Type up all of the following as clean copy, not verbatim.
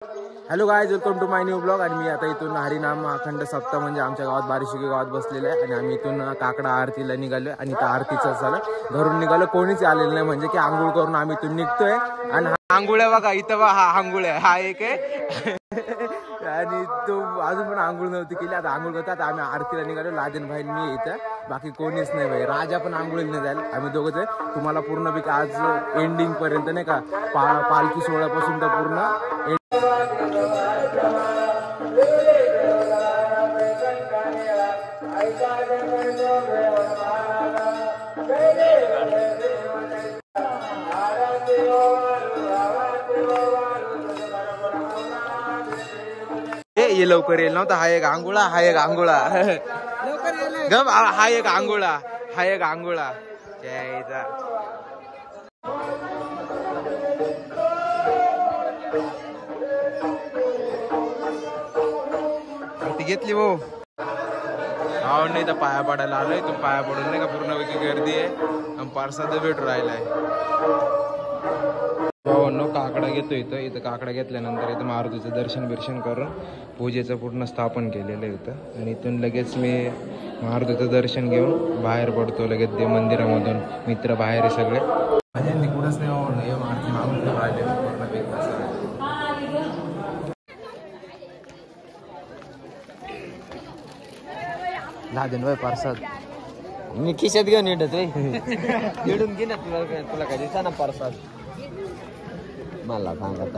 Hello guys, welcome to my new blog. आणि मी आता इथून हरिनाम अखंड सप्ताह म्हणजे आमच्या गावात बारिशिगी गावात बसलेलं आहे. आणि आम्ही इथून काकडा आरतीला निघालो आणि त्या आरतीचं झालं घरून निघालो, कोणीच आलेलं नाही. म्हणजे की आंघोळ करून आम्ही इथून निघतोय. आणि हा आंघोळ आहे बघा इथं, हा आंघोळ आहे, हा एक आहे. आणि तो अजून पण आंघोळ नव्हती केली. आता आंघोळ करतात. आम्ही आरतीला निघालो, लादेन भाई मी इथं, बाकी कोणीच नाही भाई. राजा पण आंघोळीला नाही जायला, आम्ही दोघंच आहे. तुम्हाला पूर्णपैकी आज एंडिंग पर्यंत नाही का पालखी सोहळ्यापासून तर पूर्ण ये लवकर येईल नव्हता. हा एक आंघोळा, हा एक आंघोळा, गप हा एक आंघोळा, हा एक आंघोळा यायचा. आरती घेतली भाऊ. हा नाही तर पाया पडायला आलोय. तू पाया पडून नाही का पूर्णपैकी गर्दी आहे. पारसाद भेटू राहिलाय. भावांनो काकडा घेतो इथं काकडा घेतल्यानंतर इथं मारुतीचं दर्शन करून पूजेचं पूर्ण स्थापन केलेलं आहे इथं. आणि इथून लगेच मी मारुतीचं दर्शन घेऊन बाहेर पडतो लगेच ते मंदिरामधून. मित्र बाहेर आहे सगळे. म्हणजे कुठंच नाही आरती मागून राहिले लादेन भाई पार्सल मी खिशात घेऊन येतोय. घेऊन घे ना तुला काय दिसा ना पार्सल मला सांगत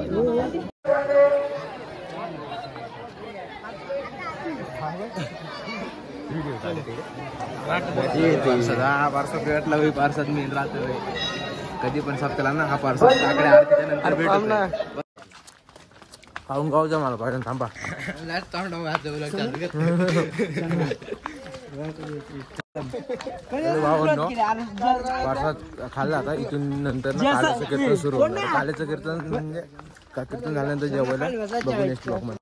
पार्सल भेटला भाई. पार्सल मी राहतो कधी पण सप्ताला ना. हा पार्सल आरतीच्या नंतर भेटतो. खाऊन गावचा मला पाहिजे थांबा. पार्सल खाल्ला आता. इथून नंतर काल्याचं कीर्तन सुरू होणार. काल्याचं कीर्तन म्हणजे कीर्तन झाल्यानंतर जेवायला बघू नेक्स्ट ब्लॉग मध्ये.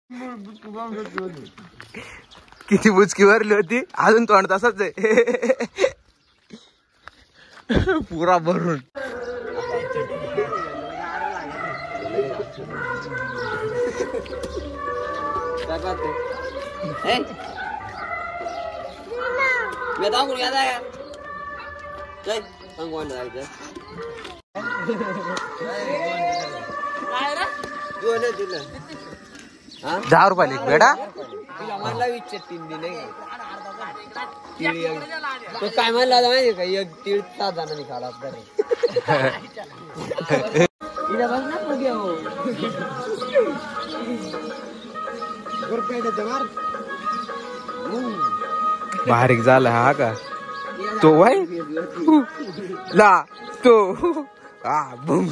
किती बुचकी भरली होती, अजून तोंड तसाच आहे पुरा भरून. ₹10 एक बेडा तो काय म्हणला माहिती का, एक तीळ 7 जणांनी खाला. बारीक झाला हा का तो वाय ला तो हा बम.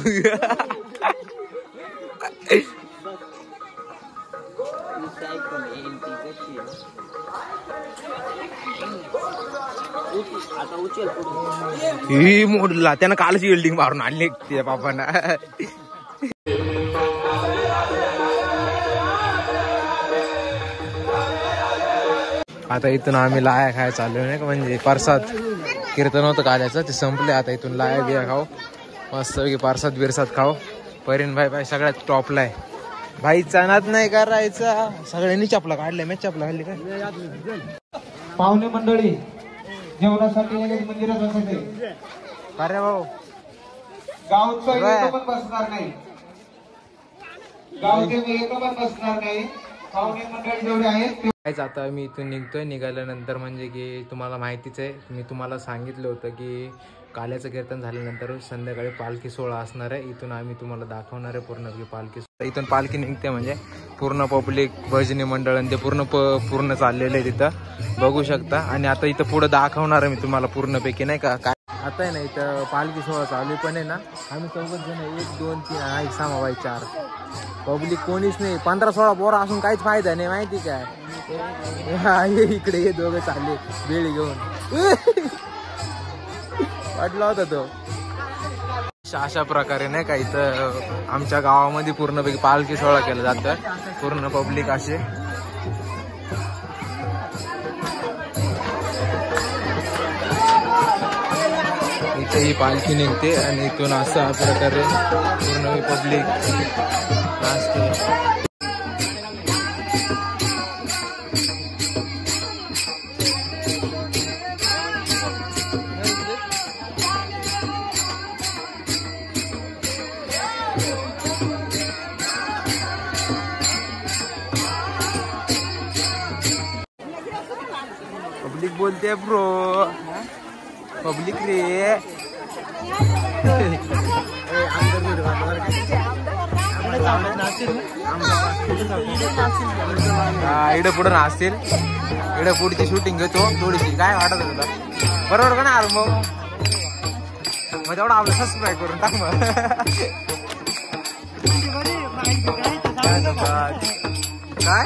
ही मोडला त्यानं कालच वेल्डिंग मारून आणली त्या बापांना. आता इथून आम्ही लाया खायला चाललो नाही का. म्हणजे प्रसाद कीर्तन होतं काल्याचं, ते संपले. आता इथून लाया बिया खाऊ मस्त प्रसाद बिरसाद खाऊ. परीन भाई सगळ्यात टॉपला आहे भाई. चणात नाही करायचा. सगळ्यांनी चपला काढल्या. मी चपला खाल्ली काय. पाहुणे मंडळी जेवणासाठी मंदिरात बसायचे. अरे भाऊ गावचं एक पण बसणार नाही. गावचे एक पण बसणार नाही. पाहुणे मंडळी जेवढे आहेत. आता मी इथून निघतोय. निघाल्यानंतर म्हणजे की तुम्हाला माहितीच आहे, मी तुम्हाला सांगितलं होतं की काल्याचं कीर्तन झाल्यानंतर संध्याकाळी पालखी सोहळा असणार आहे. इथून आम्ही तुम्हाला दाखवणार आहे पूर्ण पालखी. इथून पालखी निघते म्हणजे पूर्ण पब्लिक भजनी मंडळ आणि ते पूर्ण चाललेलं आहे तिथं बघू शकता. आणि आता इथं पुढे दाखवणार आहे मी तुम्हाला पूर्णपैकी नाही का. काय आता आहे ना इथं पालखी सोहळा चालू पण आहे ना. आम्ही 4 जण 1 2 3 1 6 बाई 4 पब्लिक कोणीच नाही. 15-16 पोरं असून काहीच फायदा नाही माहिती काय. इकडे हे दोघं चालले बेळी घेऊन. वाटला होता तो. अशा प्रकारे नाही का इथं आमच्या गावामध्ये पूर्णपैकी पालखी सोहळा केला जातं. पूर्ण पब्लिक असे इथे ही पालखी निघते आणि इथून अशा प्रकारे पूर्ण पब्लिक नाचते. बोलते ब्रो पब्लिक रे. इकडे पुढे नाचतील. इकडे पुढची शूटिंग घेतो थोडीशी. काय वाटत होता बरोबर का ना मग तेवढं आपलं सबस्क्राईब करून टाक मग. काय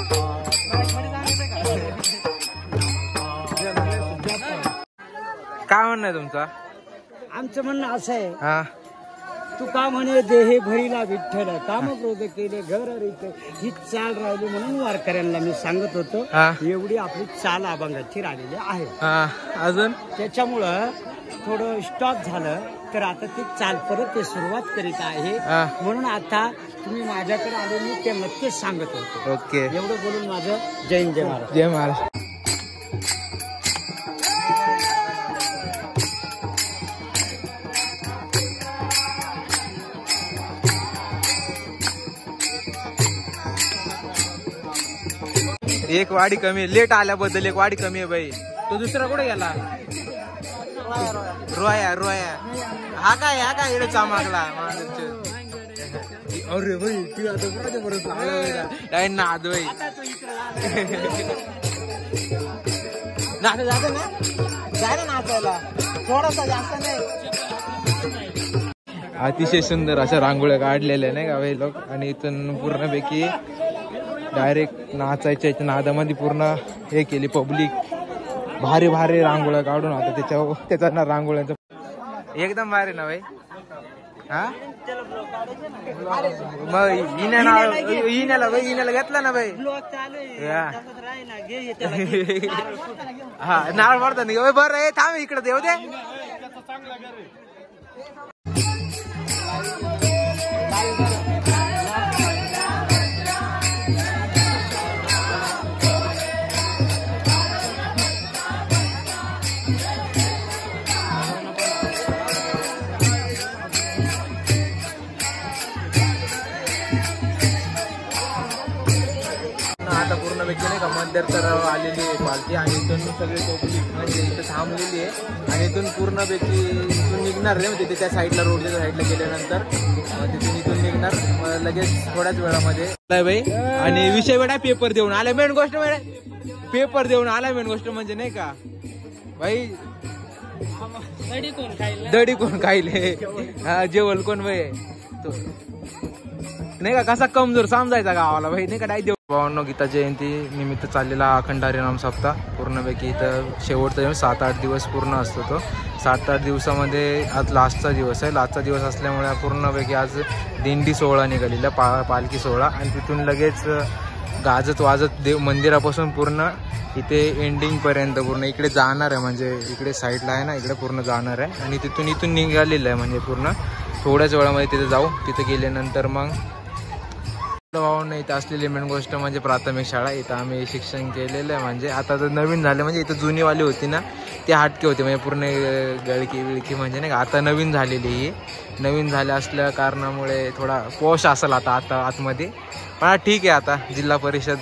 काय म्हणणं आहे तुमचा? आमचं म्हणणं असं आहे, हा तू का म्हणे देहे भरीला विठ्ठल काम क्रोध केले घर रीत ही चाल राहिली म्हणून वारकऱ्यांना मी सांगत होतो. एवढी आपली चाल अभंगाची राहिलेली आहे. अजून त्याच्यामुळं थोडं स्टॉप झालं तर आता ती चाल परत ते सुरुवात करीत आहे. म्हणून आता तुम्ही माझ्याकडे आले मी ते नक्कीच सांगत होतो. ओके एवढं बोलून माझं जय जय महाराज. जय महाराज. एक वाडी कमी लेट आल्याबद्दल एक वाडी कमी आहे बाई. तो दुसरा कुठे गेला? रोया रोया हा काय इकडे चामागला. अरे भाई तू आता बरोबर नाद भाई नाच जात ना जाय नाचायला थोडासा जास्त नाही. अतिशय सुंदर अशा रांगोळ्या काढलेल्या नाही का भाई लोक. आणि इथून पूर्णपैकी डायरेक्ट नाचायच्या नादामध्ये पूर्ण हे केली पब्लिक. भारी भारी रांगोळ्या काढून आता त्याचा ना रांगोळ्यांचा एकदम भारी ना भाई. हा मग इन्याला घेतला ना भाई. हा नाळ पडतात ना बरं. थांब इकडे देऊ दे. आता पूर्ण व्यक्ती नाही का मध्यंतर आलेली आहे पालखी. आणि इथून सगळे पब्लिक म्हणजे इथं थांबलेली आहे. आणि इथून पूर्ण व्यक्ती इथून निघणार रे. म्हणजे त्या साईडला रोडच्या साईडला गेल्यानंतर इथून निघणार लगेच थोड्याच वेळामध्ये भाई. आणि विषय वेळा पेपर देऊन आला. मेन गोष्ट पेपर देऊन आला. मेन गोष्ट म्हणजे नाही का भाई दडी कोण खायले जेवल कोण भाई तो नाही का कसा कमजोर समजायचा गावाला भाई नाही का. डाय देऊ भावांनो गीता जयंती निमित्त चाललेला अखंड हरिनाम सप्ताह पूर्णपैकी इथं शेवटचा 7-8 दिवस पूर्ण असतो. तो 7-8 दिवसामध्ये आज लास्टचा दिवस आहे. लास्टचा दिवस असल्यामुळे पूर्णपैकी आज दिंडी सोहळा निघालेला पालखी सोहळा. आणि तिथून लगेच गाजत वाजत देव मंदिरापासून पूर्ण इथे एंडिंग पर्यंत पूर्ण इकडे जाणार आहे. म्हणजे इकडे साईडला आहे ना इकडे पूर्ण जाणार आहे. आणि इथून निघालेलं आहे. म्हणजे पूर्ण थोड्याच वेळामध्ये तिथे जाऊ. तिथे गेल्यानंतर मग भावांना इथं असलेली मेन गोष्ट म्हणजे प्राथमिक शाळा. इथं आम्ही शिक्षण केलेलं आहे. म्हणजे आता तर नवीन झालं. म्हणजे इथं जुनीवाली होती ना ती हटके होती. म्हणजे पूर्ण गळकी विळकी म्हणजे नाही का. आता नवीन झालेली ही नवीन झाल्या असल्या कारणामुळे थोडा पॉश असेल आता आतमध्ये. पण ठीक आहे. आता जिल्हा परिषद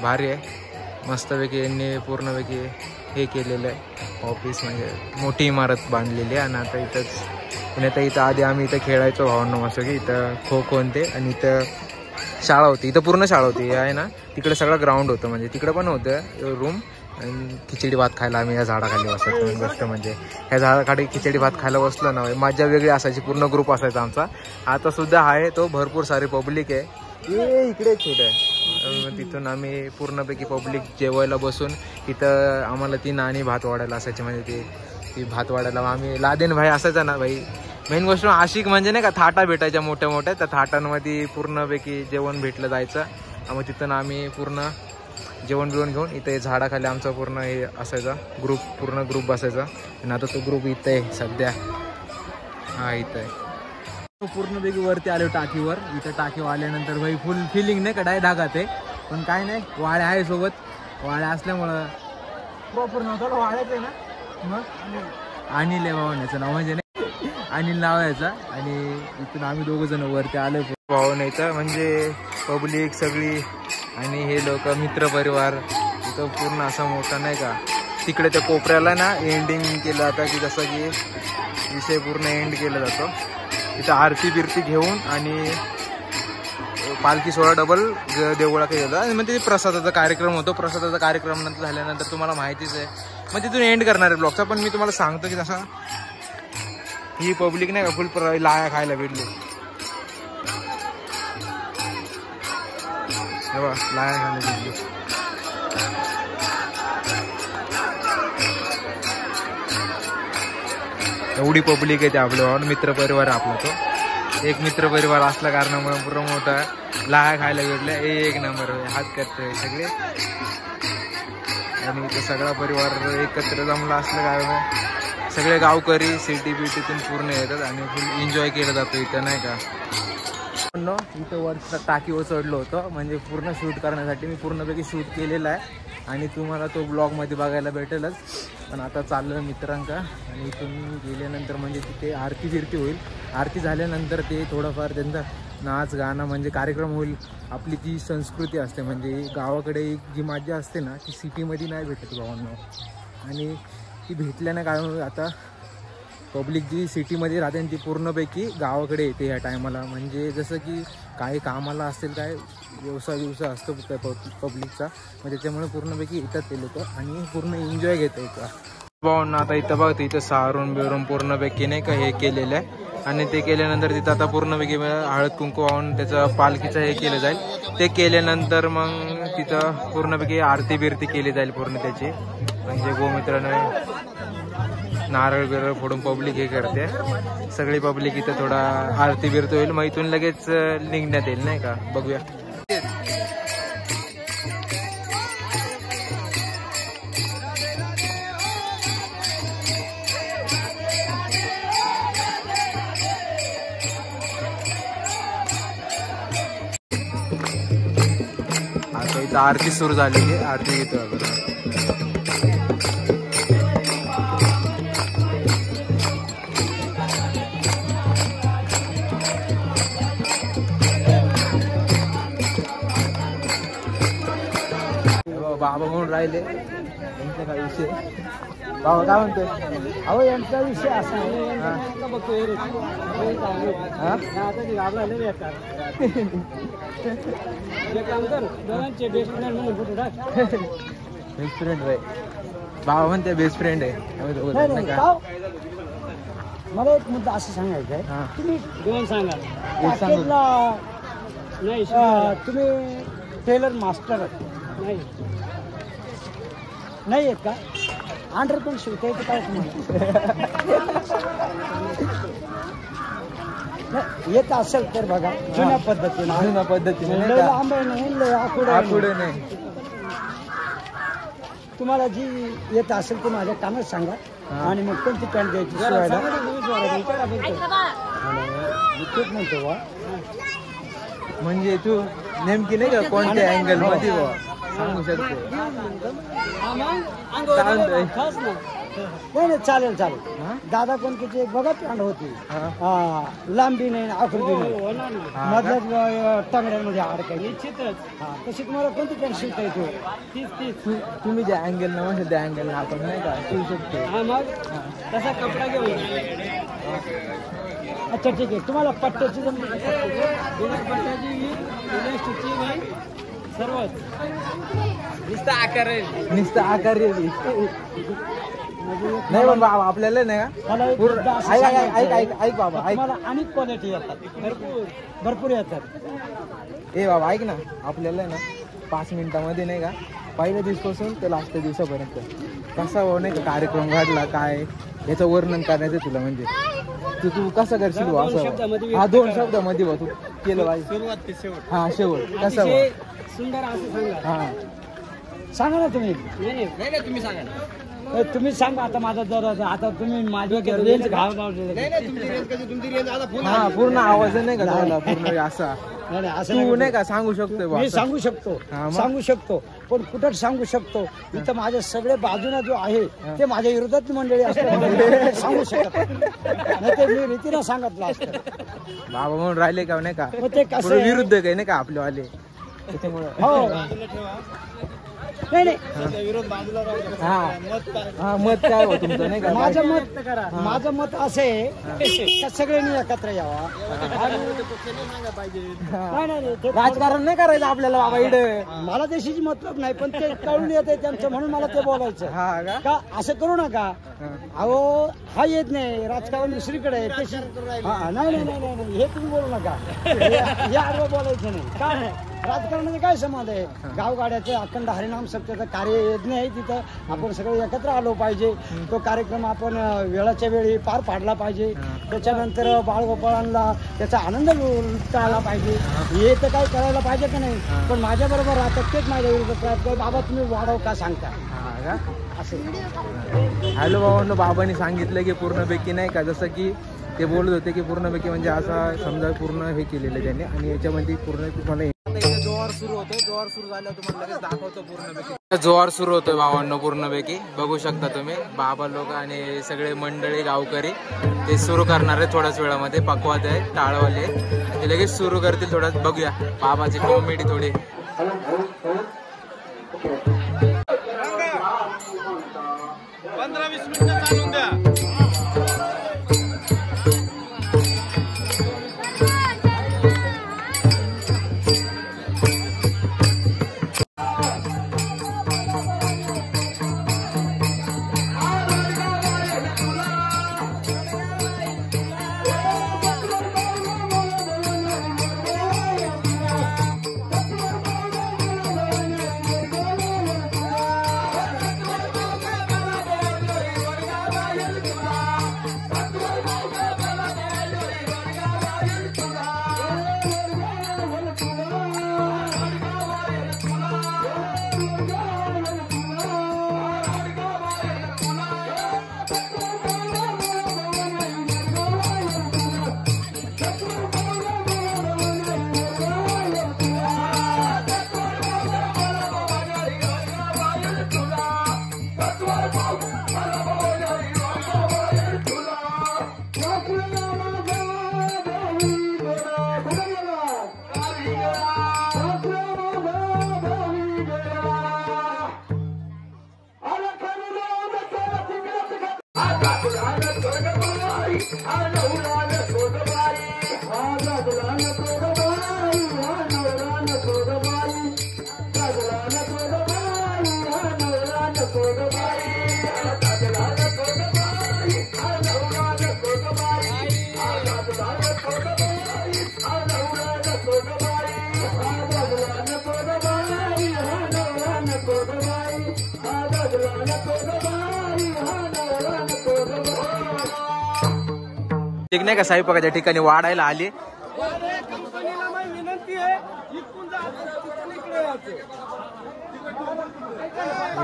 भारी आहे. मस्तपैकी यांनी पूर्णपैकी हे केलेलं आहे ऑफिस. म्हणजे मोठी इमारत बांधलेली आहे. आणि आता इथं आधी आम्ही इथं खेळायचो भावांना मस्त की इथं खो खो ते. आणि इथं शाळा होती. इथं पूर्ण शाळा होती आहे ना. तिकडे सगळं ग्राउंड होतं. म्हणजे तिकडे पण होतं रूम. आणि खिचडी भात खायला आम्ही या झाडाखाली बसायचो. मेन गोष्ट म्हणजे ह्या झाडाखाली खिचडी भात खायला बसलो ना मजा वेगळी असायची. पूर्ण ग्रुप असायचा आमचा. आता सुद्धा आहे तो भरपूर सारी पब्लिक आहे. इकडे छोटं आहे. तिथून आम्ही पूर्णपैकी पब्लिक जेवायला बसून इथं आम्हाला ती नाणी भात वाढायला असायची. म्हणजे ती भात वाढायला आम्ही लादेन भाई असायचा ना भाई. मेन गोष्ट आशिक म्हणजे नाही का थाटा भेटायच्या मोठ्या मोठ्या. त्या थाटांमध्ये पूर्णपैकी जेवण भेटलं जायचं. मग तिथून आम्ही पूर्ण जेवण बिवण घेऊन इथे झाडाखाली आमचा पूर्ण हे असायचा पूर्ण ग्रुप बसायचा. आणि आता तो ग्रुप इथं आहे सध्या. हा इथं आहे. पूर्णपैकी वरती आलो टाकीवर. इथं टाकीवर आल्यानंतर भाई फुल फिलिंग नाही का डाय ढागात आहे. पण काय नाही वाळ्या आहे सोबत. वाळ्या असल्यामुळं प्रॉपर नव्हतं वाळ्याच आहे ना. मग अनिल आहे भावण्याचं नाव म्हणजे नाही अनिल नाव याचा. आणि इथून आम्ही दोघं जण वरती आलो भावण्याचं. म्हणजे पब्लिक सगळी आणि हे लोक मित्रपरिवार इथं पूर्ण असा मोठा नाही का तिकडे त्या कोपऱ्याला ना एंडिंग केलं जातं की जसं की विषय पूर्ण एंड केला जातो. तिथं आरती बिरती घेऊन आणि पालखी सोहळा डबल देवळात येतात आणि मग ते प्रसादाचा कार्यक्रम होतो. प्रसादाचा कार्यक्रम नंतर झाल्यानंतर तुम्हाला माहितीच आहे मग तिथून एंड करणार आहे ब्लॉगचा. पण मी तुम्हाला सांगतो की जसा ही पब्लिक नाही का फुल लाया खायला भेटली. लाया खायला भेटली. एवढी पब्लिक आहे ते आपल्यावर. मित्रपरिवार आपला तो एक मित्रपरिवार असल्या कारणामुळे पूर्ण मोठा लाया खायला भेटल्या. एक नंबर हात करतोय सगळे आणि तो सगळा परिवार एकत्र जमला असल्या कारणामुळे सगळे गावकरी सिटी बिटीतून पूर्ण येतात आणि फुल एन्जॉय केलं जातं इथं नाही का. इथं वर टाकीवर चढलो होतो म्हणजे पूर्ण शूट करण्यासाठी. मी पूर्णपैकी शूट केलेला आहे आणि तुम्हाला तो ब्लॉगमध्ये बघायला भेटेलच. पण आता चाललं मित्रांका आणि इथून गेल्यानंतर म्हणजे तिथे आरती बिरती होईल. आरती झाल्यानंतर ते थोडंफार त्यांचा नाच गाणं म्हणजे कार्यक्रम होईल. आपली जी संस्कृती असते म्हणजे गावाकडे जी मजा असते ना ती सिटीमध्ये नाही भेटत भावांना आणि ती भेटल्यानं काय आता पब्लिक जी सिटीमध्ये राहते ती पूर्णपैकी गावाकडे येते ह्या टायमाला. म्हणजे जसं की काही कामाला असेल काय व्यवसाय असतो पब्लिकचा मग त्याच्यामुळे पूर्णपैकी येतात ते लोक आणि पूर्ण एन्जॉय घेतात इथं भावांना. आता इथं बघते इथं सारून बिरून पूर्णपैकी नाही का हे केलेलं आहे आणि ते केल्यानंतर तिथं आता पूर्णपैकी हळद कुंकू वाहून त्याचं पालखीचं हे केलं जाईल. ते केल्यानंतर मग तिथं पूर्णपैकी आरती बिरती केली जाईल पूर्ण त्याची म्हणजे गोमित्राने नारळ बिरळ फोडून पब्लिक हे करते. सगळी पब्लिक इथं थोडा आरती बिरती होईल मग इथून लगेच निघण्यात येईल नाही का. बघूया आता इथं आरती सुरू झालेली आहे. आरती घेतो आपण. बाबा म्हणून राहिले यांचा काय विषय. बाबा काय म्हणतोय. अहो यांचा विषय असा बेस्ट फ्रेंड आहे बाबा म्हणते बेस्ट फ्रेंड आहे. मला एक मुद्दा असं सांगायचं आहे तुम्ही दोन सांगा. नाही तुम्ही टेलर मास्टर नाही आहेत का. अंडर पण शिवता येतं काय तुम्हाला येत असेल तर बघा जुन्या पद्धतीने आंबे नाही. तुम्हाला जी येत असेल तर माझ्या कामात सांगा आणि मग कोणती पॅन्ट द्यायची शिवायला म्हणतो बा. म्हणजे तू नेमकी नाही का कोणत्या अँगल मध्ये सांगू शकतो. नाही चालेल दादा कोणतीची एक बघा पॅन्ट होती लांबी नाही आकृती नाही मधल्या टंगड्यांमध्ये अडकायची तशी तुम्हाला कोणती पॅन्ट शिवता येते. तुम्ही ज्या अँगल न म्हणतो त्या अँगल आपण नाही का शिवू शकतो. मग तसा कपडा घेऊन अच्छा ठीक आहे. तुम्हाला पट्ट्याची सर्वच नुसतं आकार नाही बाबा आपल्याला नाही का. ऐक बाबा मला अनेक क्वालिटी येतात भरपूर येतात. ए बाबा ऐक ना आपल्याला ना 5 मिनिटामध्ये नाही का पहिल्या दिवसापासून ते लास्ट दिवसापर्यंत कसा नाही का कार्यक्रम घडला काय याचं वर्णन करायचं तुला. म्हणजे तू कसं करशील असं. हा 2 शब्दामध्ये तू केलं पाहिजे सुरुवात ते शेवट. हा शेवट कसं सुंदर असं सांगा. सांगा ना तुम्ही. नाही तुम्ही सांगा. तुम्ही सांगा आता माझा जर आता तुम्ही माझी रेंज हा पूर्ण आवाज नाही का पूर्ण असा तू नाही का सांगू शकतो. मी सांगू शकतो पण कुठं सांगू शकतो. इथं माझ्या सगळे बाजूने जो आहे ते माझ्या विरोधात मंडळी असतात सांगू शकत नाही ते मी रीतीनं सांगितलं असतं. बाबा म्हणून राहिले का नाही का ते कसं विरुद्ध काही नाही का आपलेवाले त्याच्यामुळे. हो नाही नाही मत काय हो तुमचं नाही का? माझं मत असं आहे का सगळ्यांनी एकत्र यावा. नाही, राजकारण नाही करायचं आपल्याला बाबा इकडे. मला देशाची मतलब नाही, पण ते कळून येते त्यांचं म्हणून मला ते बोलायचं का असं करू नका. अहो हा येत नाही, राजकारण दुसरीकडे आहे. नाही हे तुम्ही बोलू नका, हे आडवं बोलायचं नाही. काय राजकारणाचे काय संबंध आहे? गावगाड्याचं अखंड हरिनाम सप्ताहाचं कार्य यज्ञ आहे, तिथं आपण सगळे एकत्र आलो पाहिजे. तो कार्यक्रम आपण वेळाच्या वेळी पार पाडला पाहिजे. त्याच्यानंतर बाळगोपाळांना त्याचा आनंद लुटता आला पाहिजे. हे तर काय करायला पाहिजे का नाही. पण माझ्या बरोबर राहतात तेच माझ्या विरोधात, बाबा तुम्ही वाढव का सांगता असं. हॅलो भावांनो, बाबांनी सांगितलं की पूर्णपैकी नाही का, जसं की ते बोलत होते की पूर्णपैकी म्हणजे असा समजा पूर्ण हे केलेलं त्यांनी. आणि याच्यामध्ये पूर्ण तुम्हाला जोर सुरू होतोय. जोर सुरू झाल्यावर तुम्हाला लगेच दाखवतो पूर्णपैकी. जोर सुरू होतोय भावांनो पूर्णपैकी, बघू शकता तुम्ही. बाबा लोक आणि सगळे मंडळी गावकरी ते सुरू करणार आहे थोड्याच वेळामध्ये. पकवाद आहे, टाळवाले ते लगेच सुरू करतील थोड्यात. बघूया बाबाची कॉमेडी थोडी. 15-20 मिनिटं चालून द्या. ठीक नाही का, स्वयंपाकाच्या ठिकाणी वाढायला आली.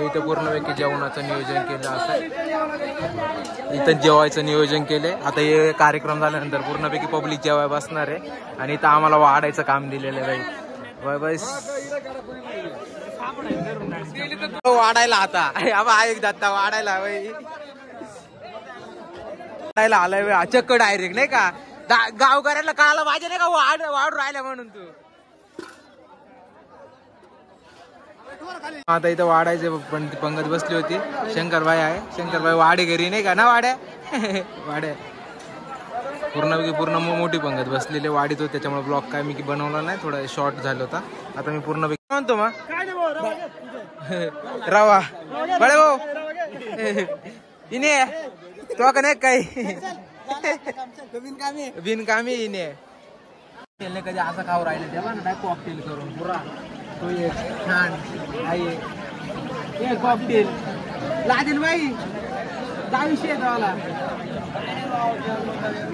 इथं पूर्णपैकी जेवणाचं नियोजन केलं असं. इथं जेवायचं नियोजन केलंय. आता हे कार्यक्रम झाल्यानंतर पूर्णपैकी पब्लिक जेवाय बसणार आहे. आणि इथं आम्हाला वाढायचं काम दिलेलं आहे बाई. वाढायला आता एक दत्ता वाढायला वाढायला आलाय चक्क डायरेक्ट नाही का. गावकऱ्याला कळायला पाहिजे नाही का वाढ राहिला म्हणून. तू आता इथं वाढायचे पण पंगत बसली होती. शंकरबाई आहे, शंकरबाई वाडे घरी नाही का ना. वाड्या पूर्ण मोठी पंगत बसलेली वाढीत होती. त्याच्यामुळे ब्लॉग काय मी बनवला नाही, थोडा शॉर्ट झाला होता. आता मी पूर्ण म्हणतो मग रवा बळे भाऊ इने तो का नाही काही बिनकामी इने कधी असं खाऊ राहिले तेव्हा ना कॉकटेल करून पुरा तो एक छान आहे कॉकटेल लागेल बाई. काय विषय आहे मला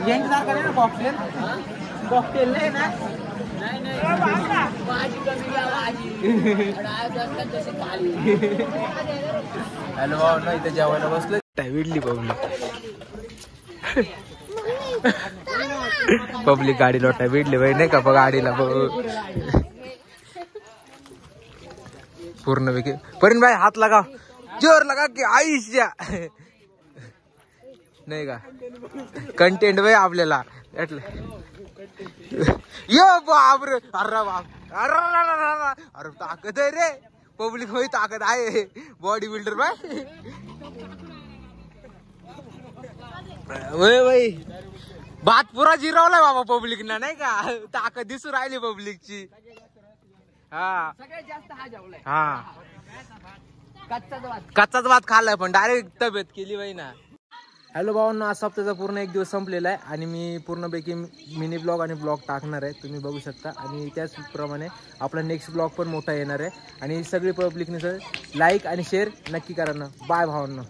यांच्यासारखं नाही ना कॉकटेल नाही ना. हॅलो ना, इथे जेवायला बसलं विडली पब्लिक गाडी लोटा विडली बाई नाही का. गाडीला पूर्ण पैकी परिण भाई हात लगा, जोर लगा की आयुष्या नाही का. कंटेंट भाई आपल्याला यो बाप रे. अरे बाप अरे ताकद आहे रे. पब्लिक होई ताकद आहे बॉडी बिल्डर बाय वय भात पुरा जिरवलाय बाबा पब्लिक ना नाही का ताकद दिसू राहिली पब्लिकची हा हा कच्चाच भात खाल्लाय पण डायरेक्ट तब्येत केली बाई ना. हॅलो भावांनो, आज सप्ताहाचा पूर्ण एक दिवस संपलेला आहे आणि मी पूर्णपैकी मिनी ब्लॉग आणि ब्लॉग टाकणार आहे, तुम्ही बघू शकता. आणि त्याचप्रमाणे आपला नेक्स्ट ब्लॉग पण मोठा येणार आहे आणि सगळी पब्लिकने लाईक आणि शेअर नक्की करा ना. बाय भावांनो.